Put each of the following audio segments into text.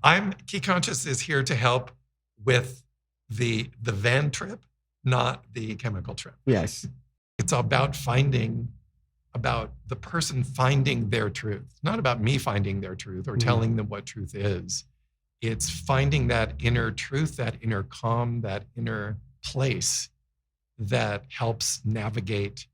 KiConscious is here to help with the van trip, not the chemical trip. Yes. It's about the person finding their truth, not about me finding their truth or telling them what truth is. It's finding that inner truth, that inner calm, that inner place that helps navigate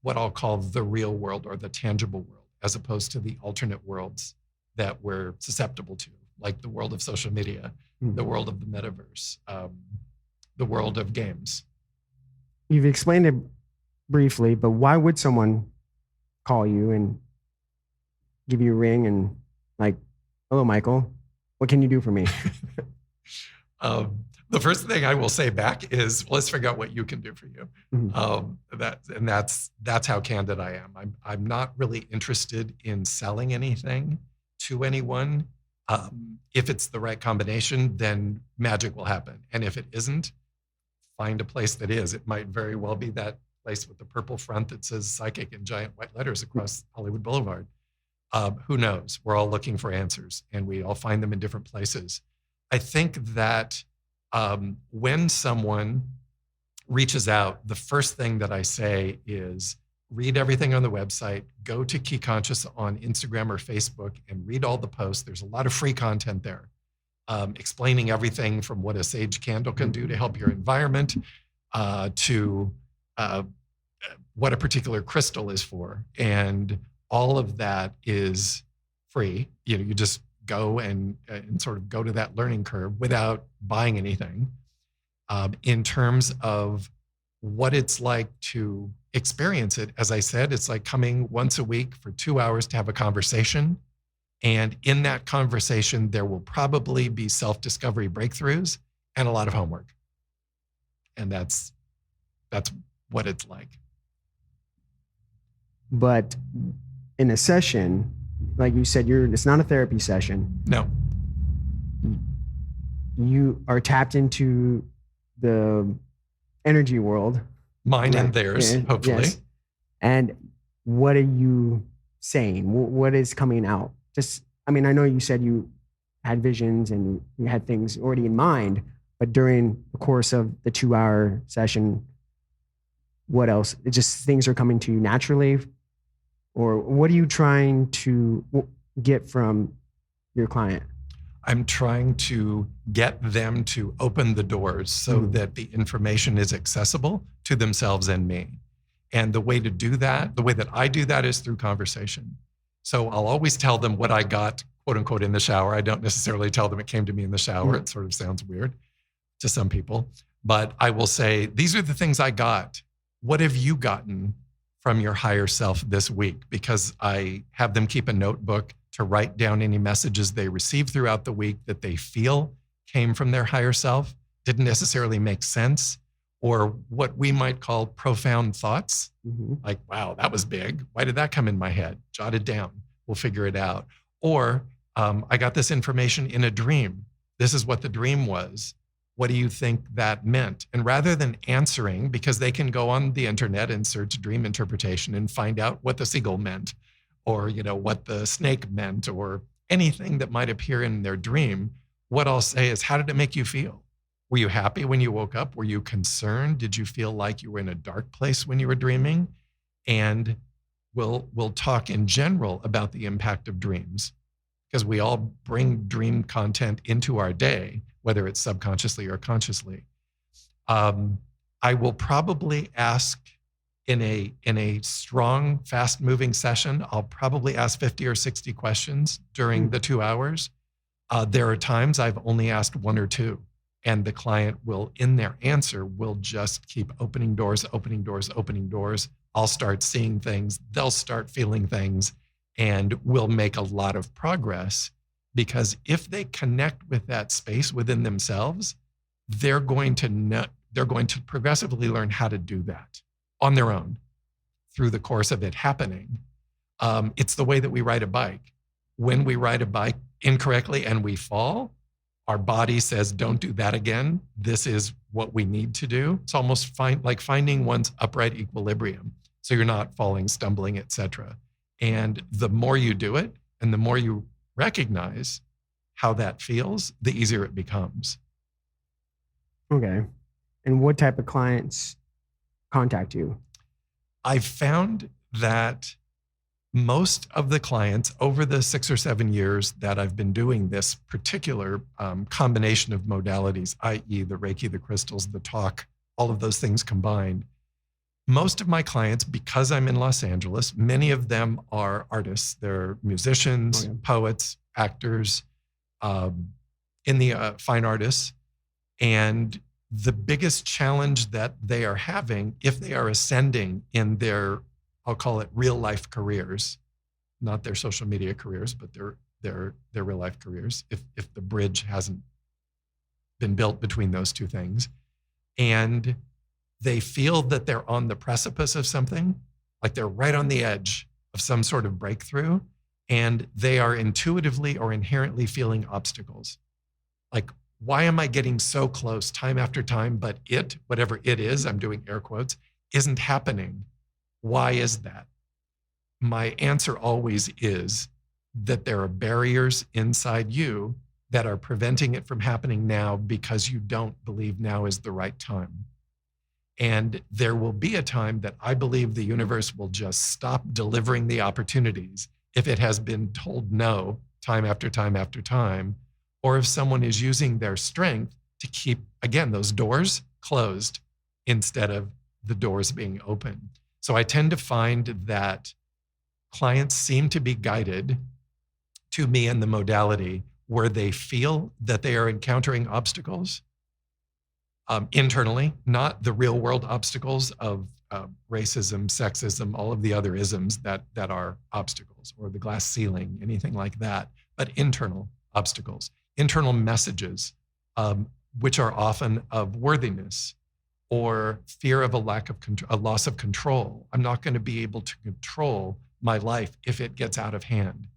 what I'll call the real world or the tangible world, as opposed to the alternate worlds that we're susceptible to, like the world of social media, the world of the metaverse, the world of games. You've explained it briefly, but why would someone call you and give you a ring and like, hello, Michael, what can you do for me? The first thing I will say back is, let's figure out what you can do for you. That's how candid I am. I'm not really interested in selling anything to anyone. If it's the right combination, then magic will happen. And if it isn't, find a place that is. It might very well be that place with the purple front that says psychic in giant white letters across Hollywood Boulevard. Who knows? We're all looking for answers, and we all find them in different places. I think that when someone reaches out, the first thing that I say is read everything on the website, go to KiConscious on Instagram or Facebook and read all the posts. There's a lot of free content there, explaining everything from what a sage candle can do to help your environment to what a particular crystal is for. And all of that is free. You just go and sort of go to that learning curve without buying anything. In terms of what it's like to experience it, as I said, it's like coming once a week for 2 hours to have a conversation. And in that conversation, there will probably be self-discovery breakthroughs and a lot of homework. And that's what it's like. But in a session, like you said, it's not a therapy session. No. You are tapped into the energy world. Mine and theirs, hopefully. Yes. And what are you saying? What is coming out? I know you said you had visions and you had things already in mind, but during the course of the 2-hour session, what else? It just things are coming to you naturally? Or what are you trying to get from your client? I'm trying to get them to open the doors so that the information is accessible to themselves and me. And the way to do that, the way that I do that is through conversation. So I'll always tell them what I got, quote unquote, in the shower. I don't necessarily tell them it came to me in the shower. It sort of sounds weird to some people. But I will say, these are the things I got. What have you gotten from your higher self this week? Because I have them keep a notebook to write down any messages they receive throughout the week that they feel came from their higher self, didn't necessarily make sense, or what we might call profound thoughts. Like, wow, that was big. Why did that come in my head? Jot it down. We'll figure it out. Or I got this information in a dream. This is what the dream was. What do you think that meant? And rather than answering, because they can go on the internet and search dream interpretation and find out what the seagull meant, or what the snake meant, or anything that might appear in their dream, what I'll say is, how did it make you feel? Were you happy when you woke up? Were you concerned? Did you feel like you were in a dark place when you were dreaming? And we'll talk in general about the impact of dreams, because we all bring dream content into our day, whether it's subconsciously or consciously. I will probably ask in a strong, fast-moving session, I'll probably ask 50 or 60 questions during the 2 hours. There are times I've only asked 1 or 2, and the client will, in their answer, will just keep opening doors, opening doors, opening doors. I'll start seeing things, they'll start feeling things, and we'll make a lot of progress. Because if they connect with that space within themselves, they're going to progressively learn how to do that on their own through the course of it happening. It's the way that we ride a bike. When we ride a bike incorrectly and we fall, our body says, don't do that again. This is what we need to do. It's almost like finding one's upright equilibrium. So you're not falling, stumbling, etc. And the more you do it, and the more you recognize how that feels, the easier it becomes. Okay. And what type of clients contact you? I've found that most of the clients over the 6 or 7 years that I've been doing this particular combination of modalities, i.e. the Reiki, the crystals, the talk, all of those things combined, most of my clients, because I'm in Los Angeles, many of them are artists. They're musicians, poets, actors, in the fine artists. And the biggest challenge that they are having, if they are ascending in their, I'll call it real life careers, not their social media careers, but their real life careers, if the bridge hasn't been built between those two things, and they feel that they're on the precipice of something, like they're right on the edge of some sort of breakthrough, and they are intuitively or inherently feeling obstacles. Like, why am I getting so close time after time, but it, whatever it is, I'm doing air quotes, isn't happening? Why is that? My answer always is that there are barriers inside you that are preventing it from happening now because you don't believe now is the right time. And there will be a time that I believe the universe will just stop delivering the opportunities if it has been told no time after time after time, or if someone is using their strength to keep, again, those doors closed instead of the doors being open. So I tend to find that clients seem to be guided to me in the modality where they feel that they are encountering obstacles internally, not the real world obstacles of racism, sexism, all of the other isms that are obstacles, or the glass ceiling, anything like that, but internal obstacles, internal messages, which are often of worthiness or fear of a loss of control. I'm not going to be able to control my life if it gets out of hand.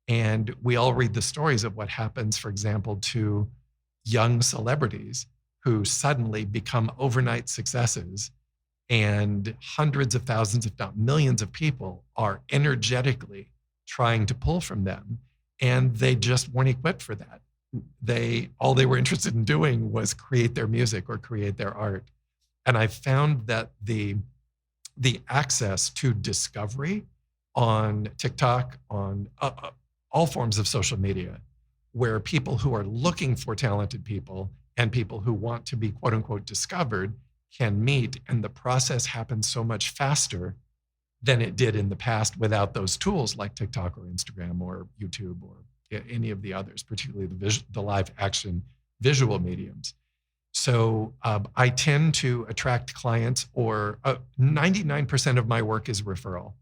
And we all read the stories of what happens, for example, to young celebrities who suddenly become overnight successes, and hundreds of thousands, if not millions of people are energetically trying to pull from them, and they just weren't equipped for that. All they were interested in doing was create their music or create their art. And I found that the access to discovery on TikTok, on all forms of social media, where people who are looking for talented people and people who want to be quote unquote discovered can meet, and the process happens so much faster than it did in the past without those tools like TikTok or Instagram or YouTube or any of the others, particularly the live action visual mediums. So I tend to attract clients, or 99% of my work is referral.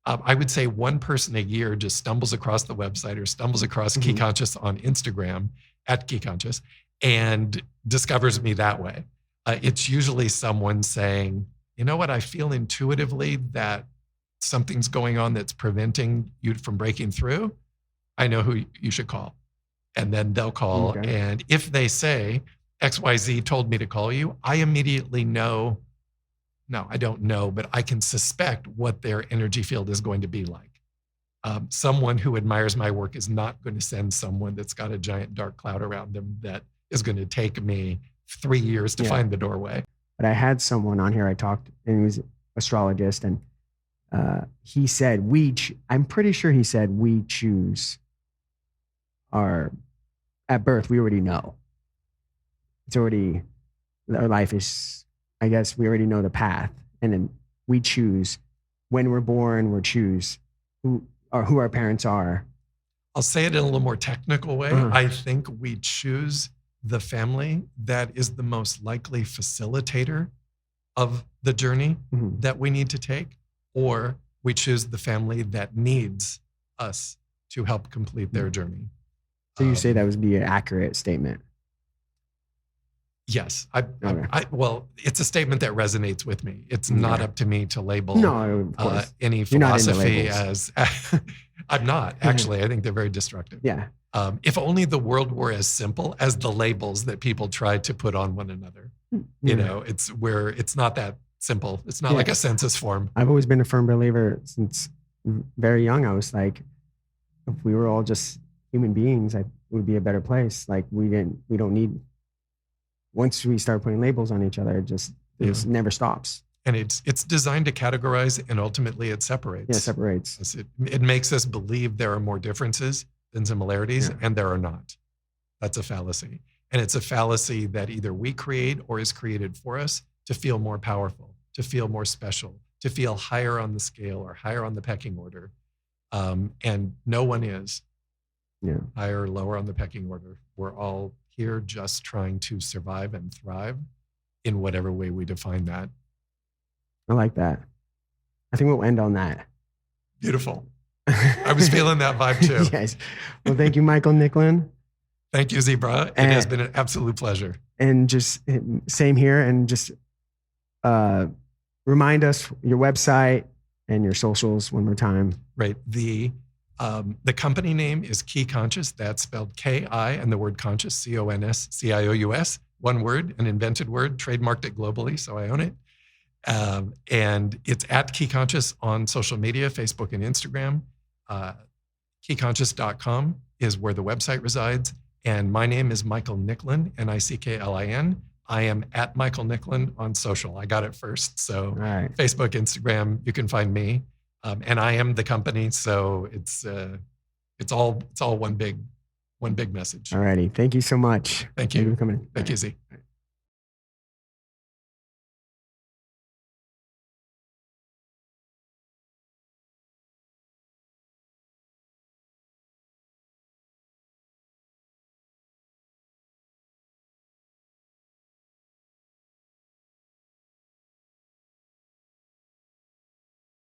I would say one person a year just stumbles across the website or stumbles across KiConscious on Instagram at KiConscious and discovers me that way. It's usually someone saying, you know what, I feel intuitively that something's going on that's preventing you from breaking through. I know who you should call. And then they'll call. Okay. And if they say, XYZ told me to call you, I immediately know, no, I don't know, but I can suspect what their energy field is going to be like. Someone who admires my work is not going to send someone that's got a giant dark cloud around them that is going to take me 3 years to find the doorway. But I had someone on here I talked, and he was an astrologist, and he said, I'm pretty sure he said we choose at birth, we already know. It's already, our life is, I guess we already know the path. And then we choose when we're born, we choose who our parents are. I'll say it in a little more technical way. I think we choose the family that is the most likely facilitator of the journey that we need to take, or we choose the family that needs us to help complete their journey. So you say that would be an accurate statement? Yes. Well, it's a statement that resonates with me. It's not up to me to label any philosophy as, I'm not, actually. I think they're very destructive. Yeah. If only the world were as simple as the labels that people try to put on one another. You know, it's not that simple. It's not like a census form. I've always been a firm believer since very young. I was like, if we were all just human beings, would be a better place. Like we don't need, once we start putting labels on each other, it just never stops. And it's designed to categorize, and ultimately it separates. Yeah, it separates. It makes us believe there are more differences than similarities, and there are not. That's a fallacy. And it's a fallacy that either we create or is created for us to feel more powerful, to feel more special, to feel higher on the scale or higher on the pecking order. And no one is higher or lower on the pecking order. We're all here just trying to survive and thrive in whatever way we define that. I like that. I think we'll end on that. Beautiful. I was feeling that vibe too. Yes. Well, thank you, Michael Nicklin. Thank you, Zebra. It has been an absolute pleasure. And just same here. And just remind us your website and your socials one more time. Right. The company name is KiConscious. That's spelled K-I and the word conscious, C-O-N-S-C-I-O-U-S. One word, an invented word, trademarked it globally, so I own it. And it's at KiConscious on social media, Facebook and Instagram. KiConscious.com is where the website resides. And my name is Michael Nicklin, Nicklin. I am at Michael Nicklin on social. I got it first. So Facebook, Instagram, you can find me. And I am the company. So it's all one big message. All righty. Thank you so much. Thank you. Thank you for coming. Thank you, Z.